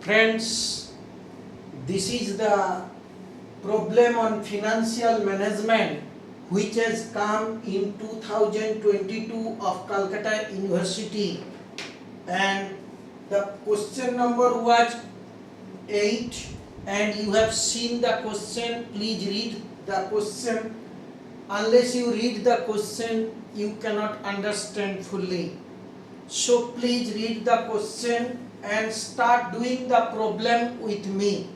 Friends, this is the problem on financial management which has come in 2022 of Calcutta University, and the question number was 8 and you have seen the question. Please read the question. Unless you read the question you cannot understand fully. So please read the question and start doing the problem with me.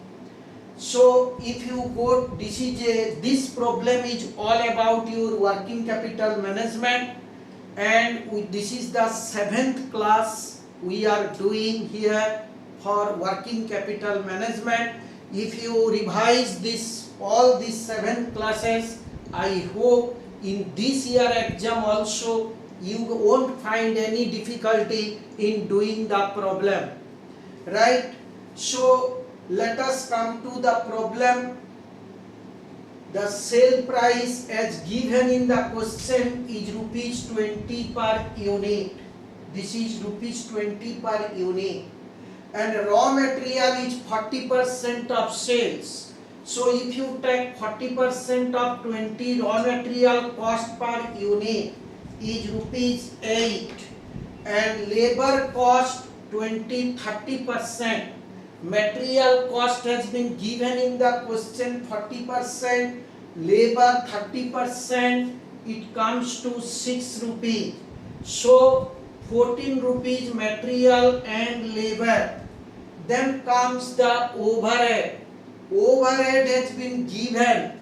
So if you go, this problem is all about your working capital management, and this is the 7th class we are doing here for working capital management. If you revise all these 7 classes, I hope in this year exam also you won't find any difficulty in doing the problem, right? So let us come to the problem. The sale price as given in the question is rupees 20 per unit. This is rupees 20 per unit, and raw material is 40% of sales. So if you take 40% of 20, raw material cost per unit is rupees 8, and labor cost 30%. Material cost has been given in the question 40%, labor 30%, it comes to 6 rupees. So 14 rupees material and labor. Then comes the overhead. Overhead has been given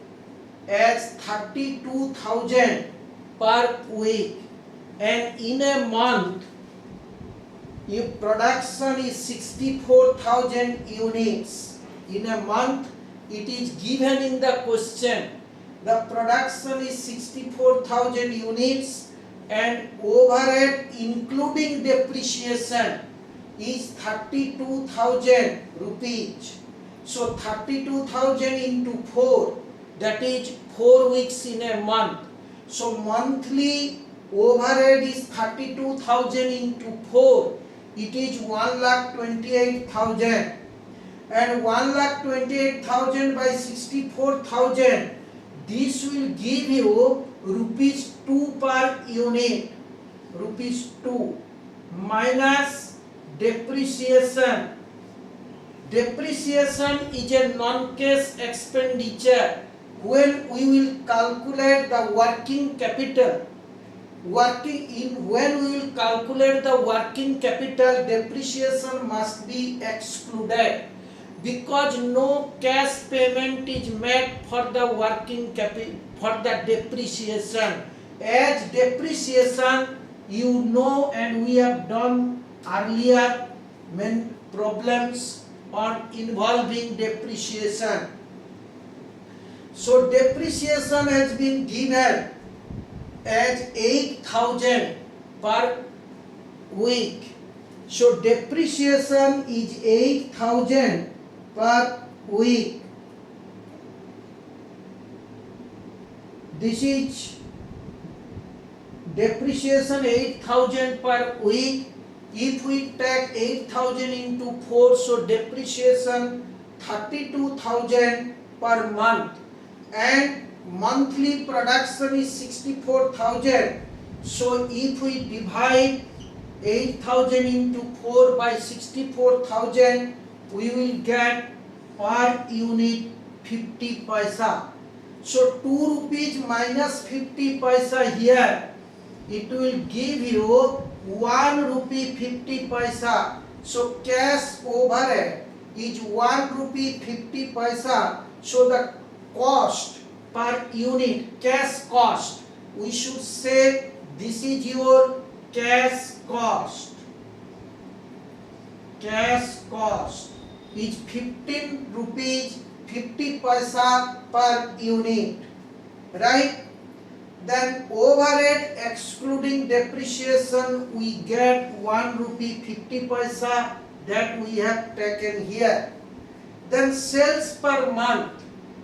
as 32,000 per week, and in a month if production is 64,000 units, in a month it is given in the question the production is 64,000 units, and overhead including depreciation is 32,000 rupees. So 32,000 into 4, that is 4 weeks in a month. So monthly overhead is 32,000 into 4, it is 1,28,000, and 1,28,000 by 64,000, this will give you rupees 2 per unit, rupees 2 minus depreciation. Depreciation is a non-cash expenditure. When we will calculate the working capital, when we will calculate the working capital, depreciation must be excluded, because no cash payment is made for the working capital, for the depreciation. As depreciation, you know, and we have done earlier many problems on involving depreciation. So depreciation has been given as 8,000 per week. So depreciation is 8,000 per week. This is depreciation 8,000 per week. If we take 8,000 into 4, so depreciation 32,000 per month, and monthly production is 64,000. So if we divide 8,000 into 4 by 64,000, we will get per unit 50 paisa. So 2 rupees minus 50 paisa here, it will give you 1 rupee 50 paisa. So cash overhead is 1 rupee 50 paisa. So the cost per unit, cash cost, we should say this is your cash cost. Cash cost is 15 rupees 50 paisa per unit, right? Then overhead excluding depreciation, we get 1 rupee 50 paisa, that we have taken here. Then sales per month.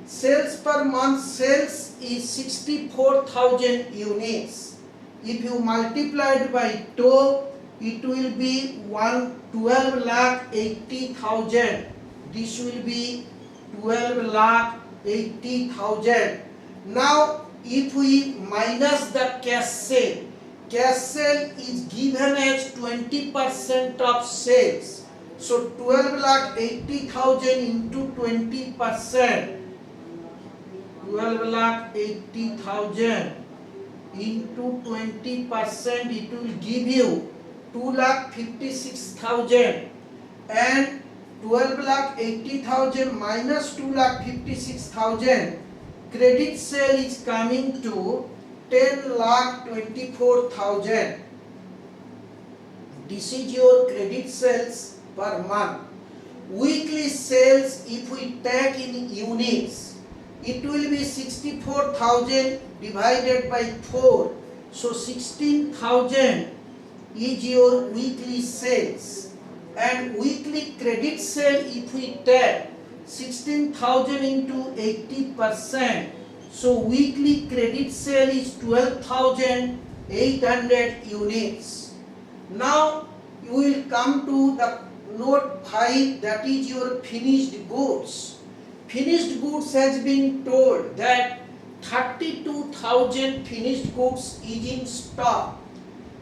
Sales per month, sales is 64,000 units. If you multiply it by 2, it will be 12,80,000. This will be 12,80,000. Now if we minus the cash sale is given as 20% of sales. So 12,80,000 into 20%. 12,80,000 into 20%, it will give you 2,56,000, and 12,80,000 minus 2,56,000, credit sale is coming to 10,24,000. This is your credit sales per month. Weekly sales, if we take in units, it will be 64,000 divided by 4. So 16,000 is your weekly sales. And weekly credit sale, if we take 16,000 into 80%, so weekly credit sale is 12,800 units. Now you will come to the note 5, that is your finished goods. Finished goods has been told that 32,000 finished goods is in stock.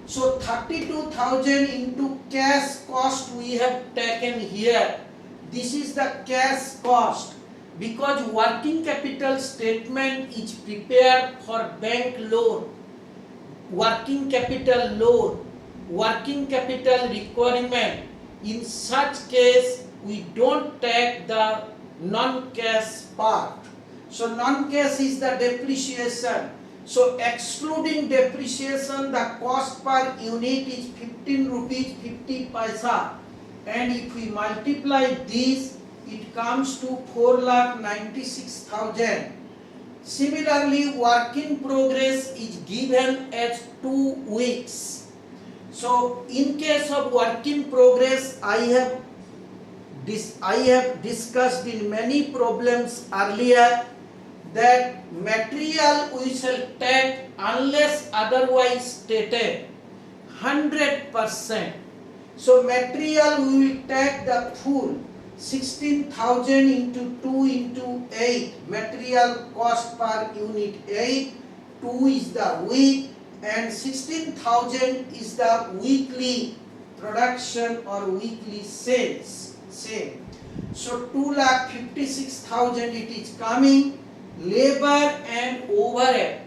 So 32,000 into cash cost we have taken here. This is the cash cost, because working capital statement is prepared for bank loan, working capital loan, working capital requirement. In such case, we don't take the non-cash part. So non-cash is the depreciation. So excluding depreciation, the cost per unit is 15 rupees 50 paisa. And if we multiply this, it comes to 4,96,000. Similarly, work in progress is given as 2 weeks. So in case of work in progress, I have discussed in many problems earlier that material we shall take unless otherwise stated 100%. So material we will take the full 16,000 into 2 into 8. Material cost per unit 8. 2 is the week and 16,000 is the weekly production or weekly sales. So 2,56,000 it is coming. Labor and overhead,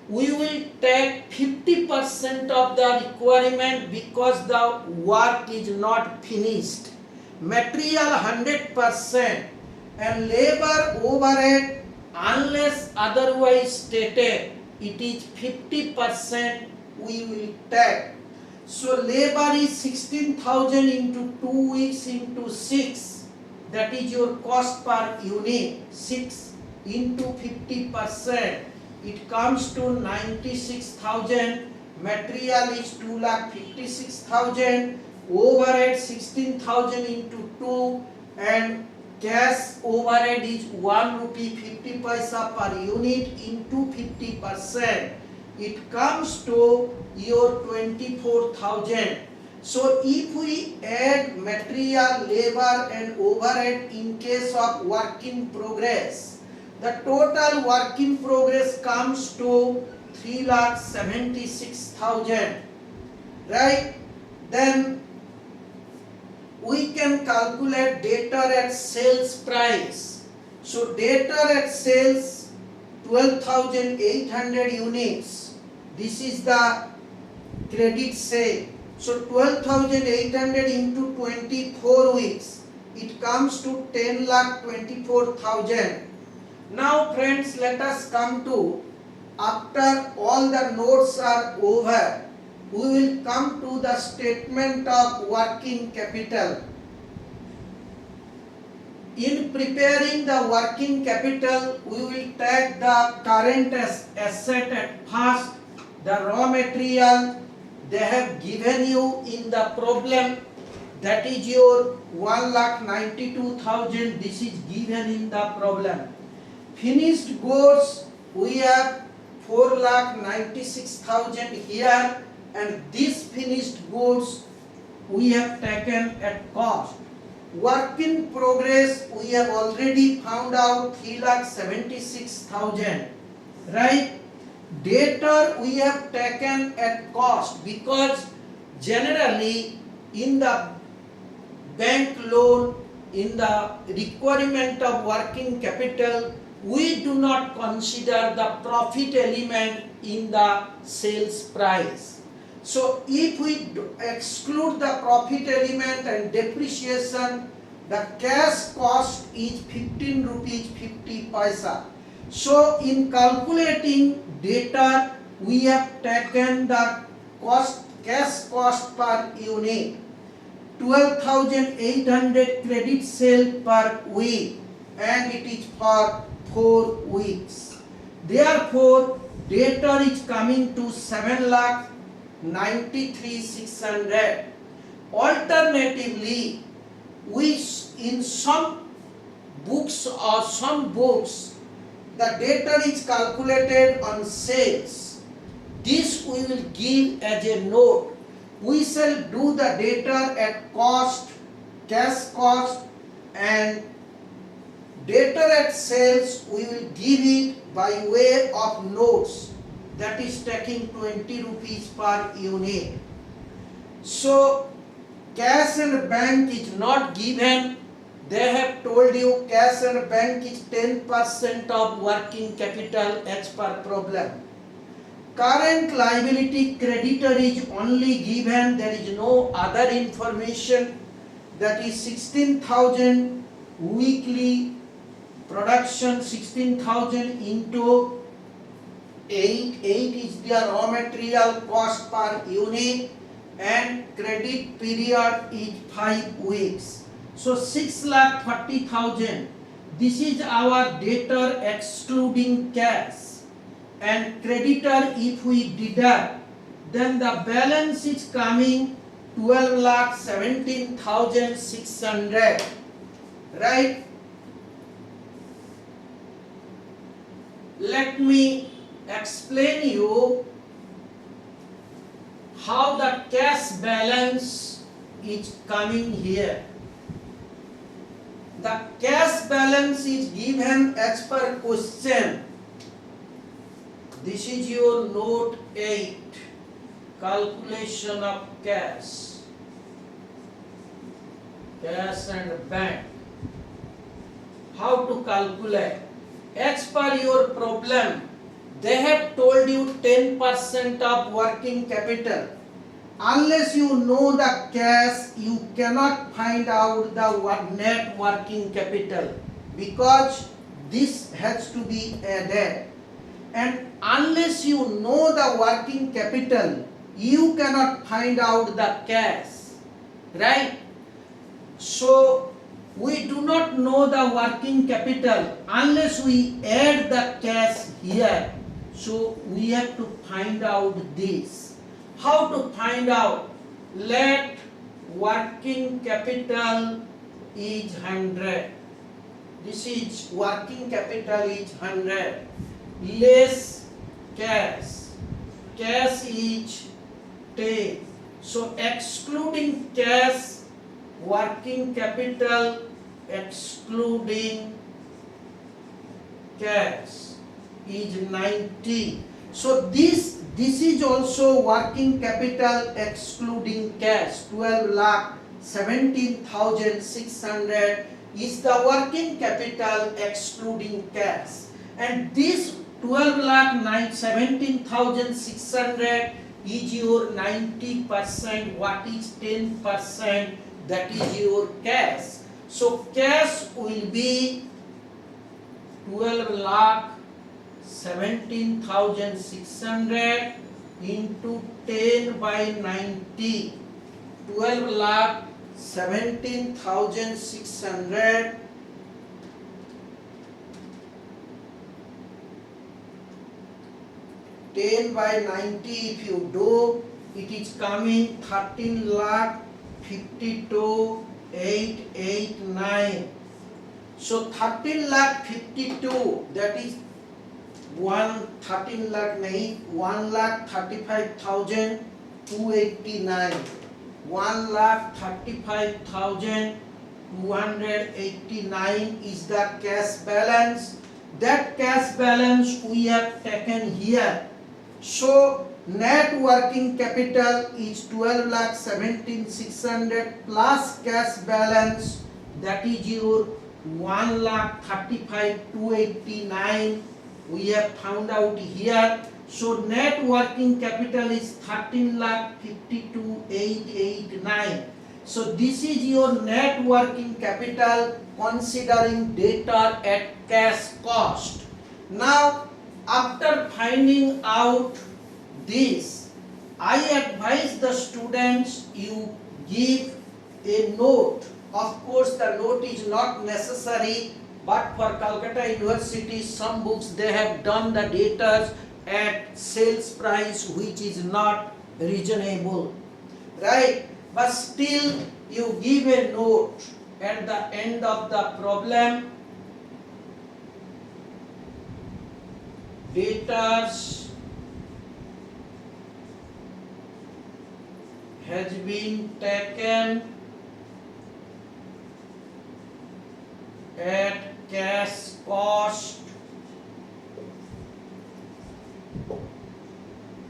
we will take 50% of the requirement because the work is not finished. Material 100% and labor overhead, unless otherwise stated, it is 50% we will take. So labor is 16,000 into 2 weeks into 6, that is your cost per unit. 6 into 50%, it comes to 96,000. Material is 2,56,000. Overhead 16,000 into 2, and cash overhead is 1 rupee 50 paisa per unit into 50%. It comes to your 24,000. So if we add material, labor and overhead in case of work in progress, the total work in progress comes to 3,76,000. Right? Then we can calculate debtor at sales price. So debtor at sales 12,800 units. This is the credit sale. So 12,800 into 24 weeks, it comes to 10,24,000. Now friends, let us come to, after all the notes are over, we will come to the statement of working capital. In preparing the working capital, we will take the current asset at first, the raw material. They have given you in the problem, that is your 1,92,000. This is given in the problem. Finished goods, we have 4,96,000 here, and this finished goods we have taken at cost. Work in progress we have already found out 3,76,000, right? Debtor we have taken at cost because generally in the bank loan, in the requirement of working capital, we do not consider the profit element in the sales price. So if we exclude the profit element and depreciation, the cash cost is 15 rupees 50 paisa. So in calculating data, we have taken the cash cost per unit. 12,800 credit sale per week, and it is for 4 weeks. Therefore, debtor is coming to 7,93,600. Alternatively, in some books the debtor is calculated on sales. This we will give as a note. We shall do the debtor at cost, cash cost, and debtor at sales we will give it by way of notes, that is taking 20 rupees per unit. So cash and bank is not given. They have told you cash and bank is 10% of working capital as per problem. Current liability creditor is only given, there is no other information. That is 16,000 weekly production, 16,000 into 8 is their raw material cost per unit, and credit period is 5 weeks. So 6,30,000. This is our debtor excluding cash. And creditor if we deduct, then the balance is coming 12,17,600, right? Let me explain you how the cash balance is coming here. The cash balance is given as per question. This is your note 8, calculation of cash and bank. How to calculate? As per your problem, they have told you 10% of working capital. Unless you know the cash, you cannot find out the net working capital, because this has to be added. And unless you know the working capital, you cannot find out the cash, right? So we do not know the working capital unless we add the cash here. So we have to find out this. How to find out? Let working capital is 100. This is working capital is 100. Less cash. Cash is 10. So excluding cash, working capital excluding cash is 90. So this is also working capital excluding cash. 12,17,600 is the working capital excluding cash. And this 12,17,600 is your 90%. What is 10%? That is your cash. So cash will be 12,17,600 into 10 by 90. 12,17,600 10 by 90, if you do, it is coming 13,52,889. So 13,52,000, that is 1,35,289. 1,35,289 is the cash balance. That cash balance we have taken here. So net working capital is 12,17,600 plus cash balance, that is your 1,35,289 we have found out here. So net working capital is 13,52,889. So this is your net working capital considering debtor at cash cost. Now after finding out this, I advise the students you give a note. Of course the note is not necessary, but for Calcutta University some books they have done the debtors at sales price which is not reasonable, right? But still you give a note at the end of the problem. Debtors has been taken at cash cost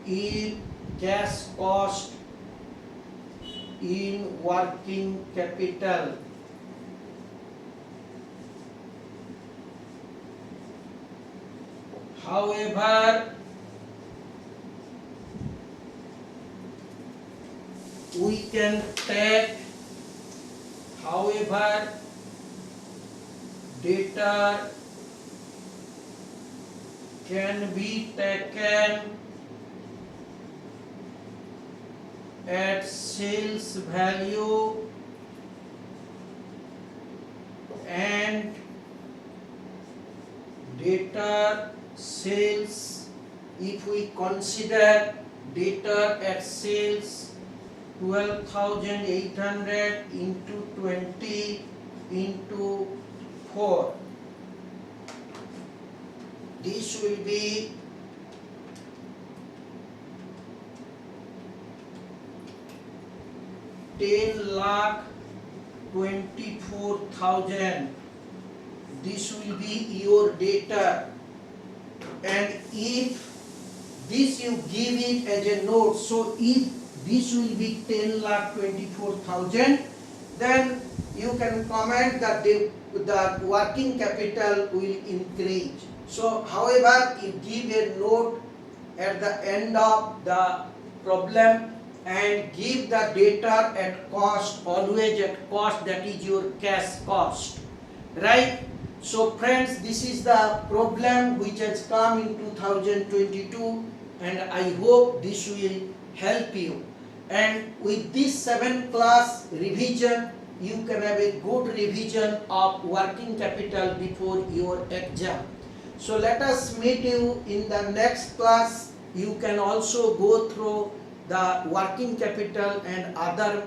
in working capital. However, we can take, debtor can be taken at sales value and debtor sales, if we consider debtor at sales 12,800 into 20 into 4, this will be 10,24,000. This will be your debtor, and if this you give it as a note, so if this will be 10,24,000, then you can comment that the working capital will increase. So however, you give a note at the end of the problem and give the debtor at cost, always at cost, that is your cash cost, right? So friends, this is the problem which has come in 2022, and I hope this will help you. And with this 7th class revision, you can have a good revision of working capital before your exam. So let us meet you in the next class. You can also go through the working capital and other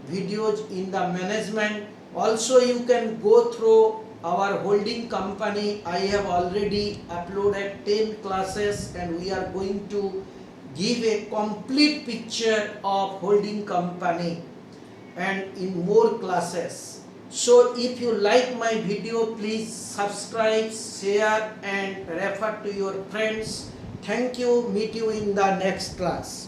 videos in the management. Also you can go through our holding company. I have already uploaded 10 classes, and we are going to give a complete picture of holding company and in more classes. So if you like my video, please subscribe, share and refer to your friends. Thank you. Meet you in the next class.